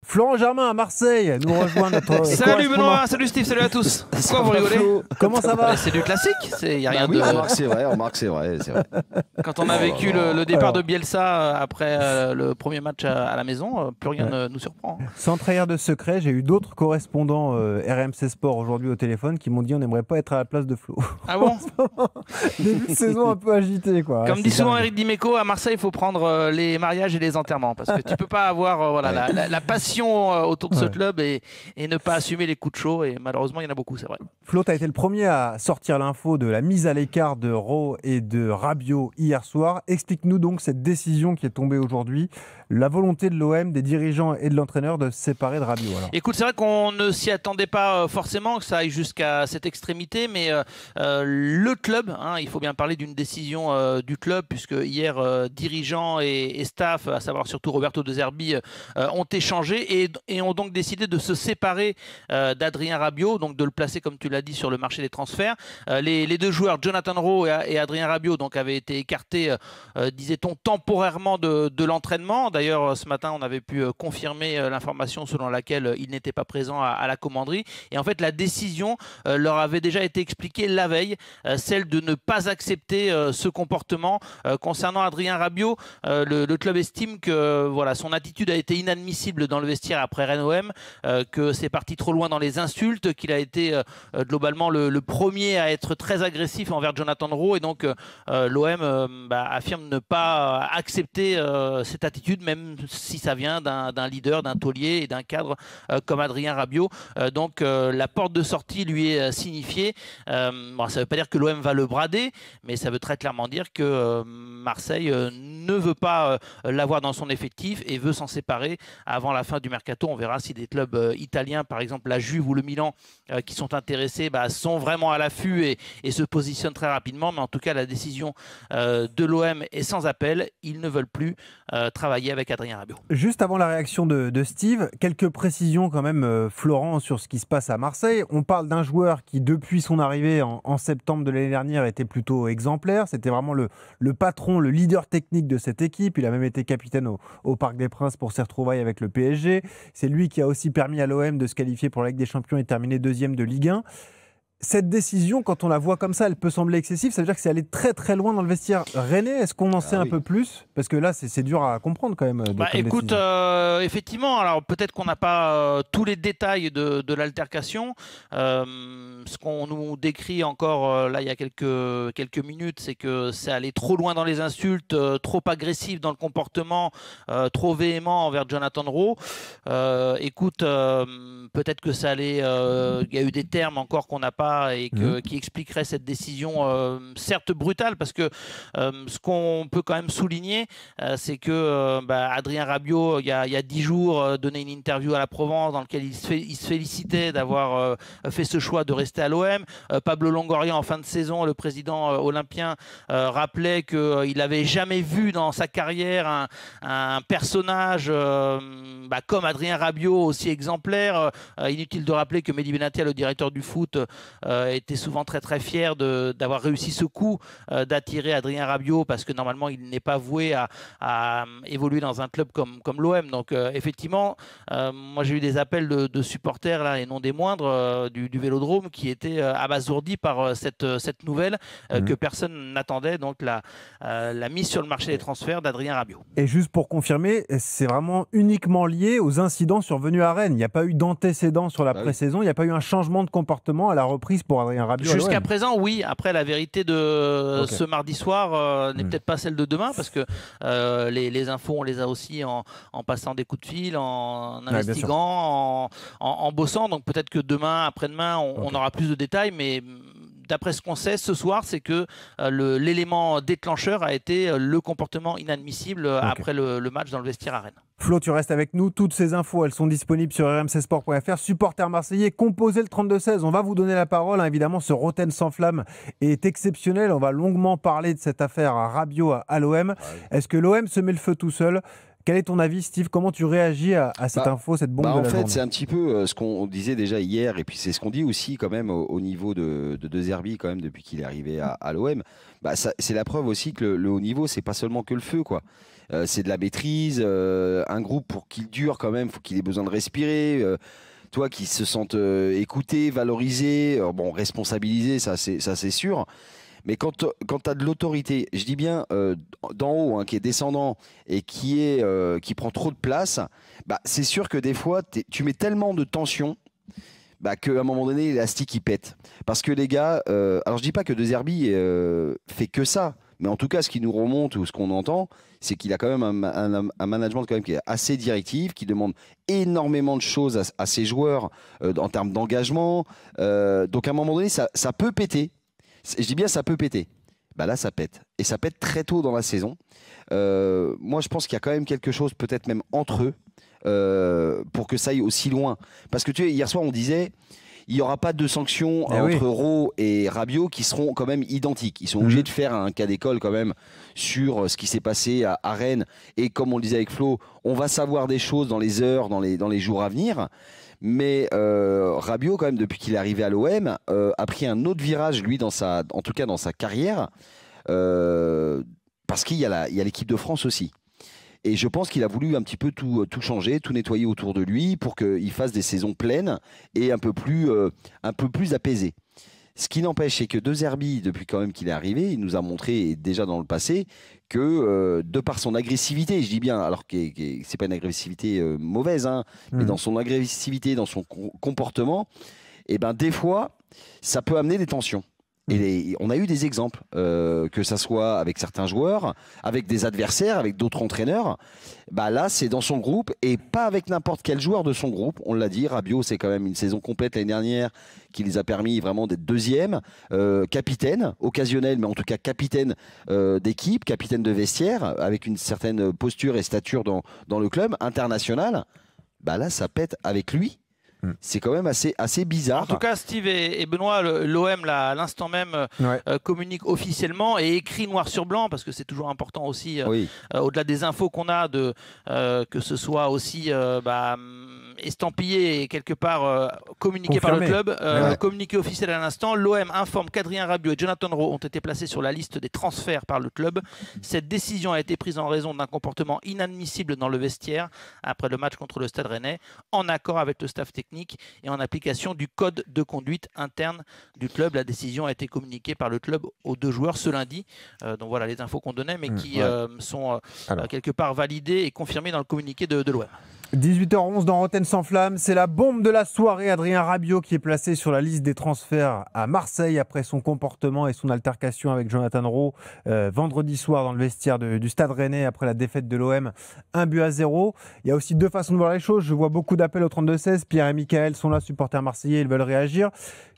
Florent Germain à Marseille nous rejoint notre Salut Benoît, salut Steve, salut à tous. Pourquoi vous rigolez? Comment ça va? C'est du classique, il n'y a rien oui, de... c'est vrai. Quand on a vécu le départ de Bielsa après le premier match à la maison, plus rien ne nous surprend. Sans trahir de secret, j'ai eu d'autres correspondants RMC Sport aujourd'hui au téléphone qui m'ont dit on n'aimerait pas être à la place de Flo. Ah bon? Début de saison un peu agité, quoi. Comme dit souvent Eric Dimeco, à Marseille, il faut prendre les mariages et les enterrements parce que tu peux pas avoir la passion autour de ce club et ne pas assumer les coups de chaud, et malheureusement il y en a beaucoup, c'est vrai. Flo, tu as été le premier à sortir l'info de la mise à l'écart de Rowe et de Rabiot hier soir. Explique-nous donc cette décision qui est tombée aujourd'hui, la volonté de l'OM, des dirigeants et de l'entraîneur de se séparer de Rabiot. Alors. Écoute, c'est vrai qu'on ne s'y attendait pas forcément que ça aille jusqu'à cette extrémité, mais le club, il faut bien parler d'une décision du club, puisque hier dirigeants et staff, à savoir surtout Roberto De Zerbi, ont échangé et ont donc décidé de se séparer d'Adrien Rabiot, donc de le placer, comme tu l'as dit, sur le marché des transferts. Les deux joueurs, Jonathan Rowe et Adrien Rabiot, donc, avaient été écartés, disait-on, temporairement de l'entraînement. D'ailleurs, ce matin, on avait pu confirmer l'information selon laquelle il n'était pas présent à la commanderie. Et en fait, la décision leur avait déjà été expliquée la veille, celle de ne pas accepter ce comportement. Concernant Adrien Rabiot, le club estime que son attitude a été inadmissible dans le vestiaire après Rennes-OM, que c'est parti trop loin dans les insultes, qu'il a été globalement le premier à être très agressif envers Jonathan Rowe, et donc l'OM affirme ne pas accepter cette attitude, même si ça vient d'un leader, d'un taulier et d'un cadre comme Adrien Rabiot. Donc la porte de sortie lui est signifiée. Ça ne veut pas dire que l'OM va le brader, mais ça veut très clairement dire que Marseille ne veut pas l'avoir dans son effectif et veut s'en séparer avant la fin du mercato. On verra si des clubs italiens, par exemple la Juve ou le Milan, qui sont intéressés, sont vraiment à l'affût et se positionnent très rapidement. Mais en tout cas, la décision de l'OM est sans appel. Ils ne veulent plus travailler avec Adrien Rabiot. Juste avant la réaction de Steve, quelques précisions quand même, Florent, sur ce qui se passe à Marseille. On parle d'un joueur qui, depuis son arrivée en septembre de l'année dernière, était plutôt exemplaire. C'était vraiment le patron, le leader technique de cette équipe. Il a même été capitaine au Parc des Princes pour ses retrouvailles avec le PSG. C'est lui qui a aussi permis à l'OM de se qualifier pour la Ligue des Champions et terminer deuxième de Ligue 1. Cette décision, quand on la voit comme ça, elle peut sembler excessive. Ça veut dire que c'est allé très très loin dans le vestiaire rennais. Est-ce qu'on en sait un peu plus? Parce que là, c'est dur à comprendre quand même. Écoute, effectivement, alors peut-être qu'on n'a pas tous les détails de l'altercation. Ce qu'on nous décrit encore là il y a quelques minutes, c'est que c'est allé trop loin dans les insultes, trop agressif dans le comportement, trop véhément envers Jonathan Rowe. Écoute, peut-être que ça allait. Il y a eu des termes encore qu'on n'a pas et qui expliquerait cette décision certes brutale, parce que ce qu'on peut quand même souligner, c'est que Adrien Rabiot, il y a 10 jours, donnait une interview à la Provence dans laquelle il se félicitait d'avoir fait ce choix de rester à l'OM. Pablo Longoria, en fin de saison, le président olympien, rappelait qu'il n'avait jamais vu dans sa carrière un personnage comme Adrien Rabiot aussi exemplaire. Inutile de rappeler que Mehdi Benatia, le directeur du foot, était souvent très très fier d'avoir réussi ce coup, d'attirer Adrien Rabiot, parce que normalement il n'est pas voué à évoluer dans un club comme l'OM. Donc effectivement, moi j'ai eu des appels de supporters là, et non des moindres, du Vélodrome, qui étaient abasourdis par cette nouvelle que personne n'attendait, donc la mise sur le marché des transferts d'Adrien Rabiot. Et juste pour confirmer, c'est vraiment uniquement lié aux incidents survenus à Rennes. Il n'y a pas eu d'antécédents sur la pré-saison, il n'y a pas eu un changement de comportement à la reprise pour Adrien Rabiot. Jusqu'à présent, oui. Après, la vérité de ce mardi soir n'est peut-être pas celle de demain, parce que les infos, on les a aussi en passant des coups de fil, en investiguant, en bossant. Donc peut-être que demain, après-demain, on aura plus de détails, mais d'après ce qu'on sait ce soir, c'est que l'élément déclencheur a été le comportement inadmissible après le match dans le vestiaire à Rennes. Flo, tu restes avec nous. Toutes ces infos, elles sont disponibles sur rmcsport.fr. Supporters marseillais, composez le 32-16. On va vous donner la parole. Évidemment, ce Roten sans flamme est exceptionnel. On va longuement parler de cette affaire à Rabiot à l'OM. Est-ce que l'OM se met le feu tout seul? Quel est ton avis, Steve? Comment tu réagis à cette info, cette bombe de la journée? En fait, c'est un petit peu ce qu'on disait déjà hier, et puis c'est ce qu'on dit aussi quand même au niveau de Zerbi, quand même, depuis qu'il est arrivé à l'OM. C'est la preuve aussi que le haut niveau, c'est pas seulement que le feu, quoi. c'est de la maîtrise. Un groupe, pour qu'il dure quand même, il faut qu'il ait besoin de respirer. Toi, qui se sentent écoutés, valorisés, bon, responsabilisés, ça c'est sûr. Mais quand tu as de l'autorité, je dis bien d'en haut, hein, qui est descendant et qui prend trop de place, bah, c'est sûr que des fois, tu mets tellement de tension bah, qu'à un moment donné, l'élastique, il pète. Parce que les gars, alors je dis pas que De Zerbi fait que ça, mais en tout cas, ce qui nous remonte ou ce qu'on entend, c'est qu'il a quand même un management quand même qui est assez directif, qui demande énormément de choses à ses joueurs en termes d'engagement. Donc à un moment donné, ça peut péter. Je dis bien ça peut péter. Bah là, ça pète. Et ça pète très tôt dans la saison. Moi, je pense qu'il y a quand même quelque chose, peut-être même entre eux, pour que ça aille aussi loin. Parce que tu sais, hier soir, on disait, il n'y aura pas de sanctions entre Rowe et Rabiot qui seront quand même identiques. Ils sont obligés de faire un cas d'école quand même sur ce qui s'est passé à Rennes. Et comme on le disait avec Flo, on va savoir des choses dans les heures, dans les jours à venir. Mais Rabiot, quand même, depuis qu'il est arrivé à l'OM, a pris un autre virage, lui, en tout cas dans sa carrière, parce qu'il y a l'équipe de France aussi. Et je pense qu'il a voulu un petit peu tout changer, tout nettoyer autour de lui pour qu'il fasse des saisons pleines et un peu plus apaisées. Ce qui n'empêche, c'est que De Zerbi, depuis quand même qu'il est arrivé, il nous a montré déjà dans le passé que de par son agressivité, je dis bien, alors que c'est pas une agressivité mauvaise, hein, mais dans son agressivité, dans son comportement, et ben des fois, ça peut amener des tensions. Et on a eu des exemples, que ça soit avec certains joueurs, avec des adversaires, avec d'autres entraîneurs. Bah là, c'est dans son groupe et pas avec n'importe quel joueur de son groupe. On l'a dit, Rabiot, c'est quand même une saison complète l'année dernière qui les a permis vraiment d'être deuxième, capitaine, occasionnel, mais en tout cas capitaine d'équipe, capitaine de vestiaire, avec une certaine posture et stature dans le club international. Bah là, ça pète avec lui. C'est quand même assez bizarre. En tout cas, Steve et Benoît, l'OM, là, à l'instant même, communique officiellement et écrit noir sur blanc, parce que c'est toujours important aussi, au-delà des infos qu'on a, que ce soit aussi estampillé et quelque part communiqué confirmé par le club, communiqué officiel à l'instant. L'OM informe qu'Adrien Rabiot et Jonathan Rowe ont été placés sur la liste des transferts par le club. Cette décision a été prise en raison d'un comportement inadmissible dans le vestiaire après le match contre le Stade Rennais, en accord avec le staff technique et en application du code de conduite interne du club. La décision a été communiquée par le club aux deux joueurs ce lundi. Donc voilà les infos qu'on donnait, mais qui sont quelque part validées et confirmées dans le communiqué de l'OM. 18h11 dans Rotten sans flamme, c'est la bombe de la soirée. Adrien Rabiot qui est placé sur la liste des transferts à Marseille après son comportement et son altercation avec Jonathan Rowe vendredi soir dans le vestiaire du Stade Rennais après la défaite de l'OM 1-0. Il y a aussi deux façons de voir les choses. Je vois beaucoup d'appels au 32-16. Pierre et Michael sont là, supporters marseillais, ils veulent réagir.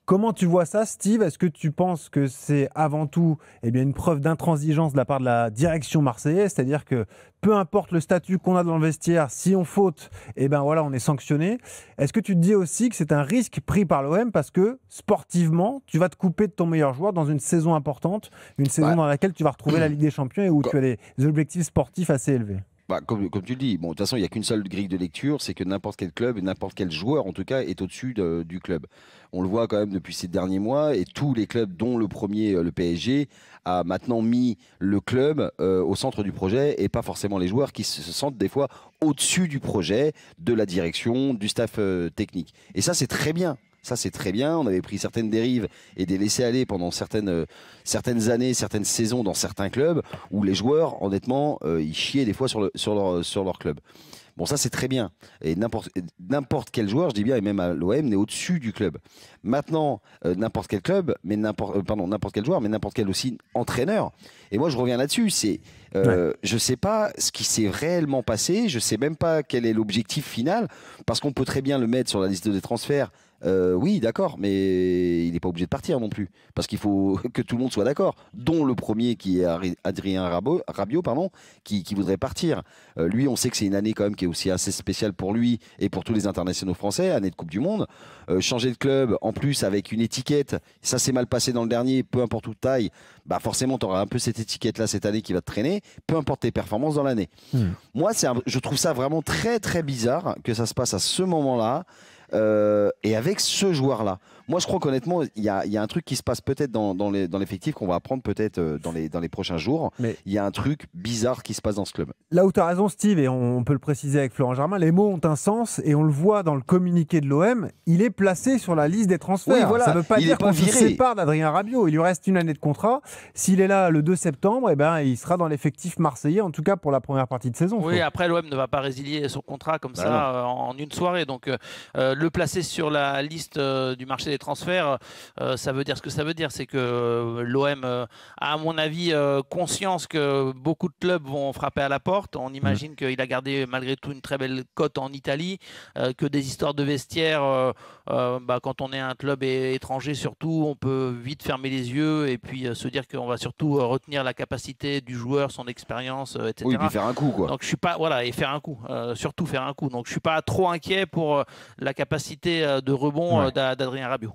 Comment tu vois ça, Steve? Est-ce que tu penses que c'est avant tout une preuve d'intransigeance de la part de la direction marseillaise? C'est-à-dire que peu importe le statut qu'on a dans le vestiaire, si on faute, on est sanctionné. Est-ce que tu te dis aussi que c'est un risque pris par l'OM parce que sportivement, tu vas te couper de ton meilleur joueur dans une saison importante, une saison dans laquelle tu vas retrouver la Ligue des Champions et où tu as des objectifs sportifs assez élevés? Comme tu le dis, de toute façon, il n'y a qu'une seule grille de lecture, c'est que n'importe quel club, n'importe quel joueur, en tout cas, est au-dessus du club. On le voit quand même depuis ces derniers mois, et tous les clubs, dont le premier, le PSG, a maintenant mis le club au centre du projet, et pas forcément les joueurs qui se sentent des fois au-dessus du projet, de la direction, du staff technique. Et ça, c'est très bien. Ça, c'est très bien. On avait pris certaines dérives et des laissés-aller pendant certaines années, certaines saisons dans certains clubs où les joueurs, honnêtement, ils chiaient des fois sur leur club. Bon, ça, c'est très bien. Et n'importe quel joueur, je dis bien, et même à l'OM, n'est au-dessus du club. Maintenant, n'importe quel club, n'importe quel joueur, mais n'importe quel aussi entraîneur. Et moi, je reviens là-dessus. Je ne sais pas ce qui s'est réellement passé. Je ne sais même pas quel est l'objectif final. Parce qu'on peut très bien le mettre sur la liste des transferts. Oui, d'accord, mais il n'est pas obligé de partir non plus. Parce qu'il faut que tout le monde soit d'accord. Dont le premier qui est Adrien Rabiot, qui voudrait partir. Lui, on sait que c'est une année quand même qui est aussi assez spéciale pour lui et pour tous les internationaux français, année de Coupe du Monde. Changer de club, en plus avec une étiquette, ça s'est mal passé dans le dernier, peu importe où taille, bah forcément tu auras un peu cette étiquette-là cette année qui va te traîner, peu importe tes performances dans l'année. Moi, je trouve ça vraiment très très bizarre que ça se passe à ce moment-là. Et avec ce joueur-là, Moi, je crois qu'honnêtement, il y a un truc qui se passe peut-être dans l'effectif qu'on va apprendre peut-être dans les prochains jours. Mais il y a un truc bizarre qui se passe dans ce club. là où tu as raison, Steve, et on peut le préciser avec Florent Germain, les mots ont un sens et on le voit dans le communiqué de l'OM, il est placé sur la liste des transferts. Oui, voilà. Ça ne veut pas Il dire est pas qu'on se viré. sépare d'Adrien Rabiot. Il lui reste une année de contrat. S'il est là le 2 septembre, eh ben, il sera dans l'effectif marseillais, en tout cas pour la première partie de saison. Oui, après l'OM ne va pas résilier son contrat comme ça en une soirée. Donc le placer sur la liste du marché des transferts, ça veut dire ce que ça veut dire. C'est que l'OM a, à mon avis, conscience que beaucoup de clubs vont frapper à la porte. On imagine qu'il a gardé malgré tout une très belle cote en Italie, que des histoires de vestiaire, quand on est un club étranger surtout, on peut vite fermer les yeux et puis se dire qu'on va surtout retenir la capacité du joueur, son expérience, etc. Oui, puis faire un coup, quoi. Donc je suis pas, voilà, et faire un coup, surtout faire un coup. Donc je suis pas trop inquiet pour la capacité de rebond d'Adrien Rabiot.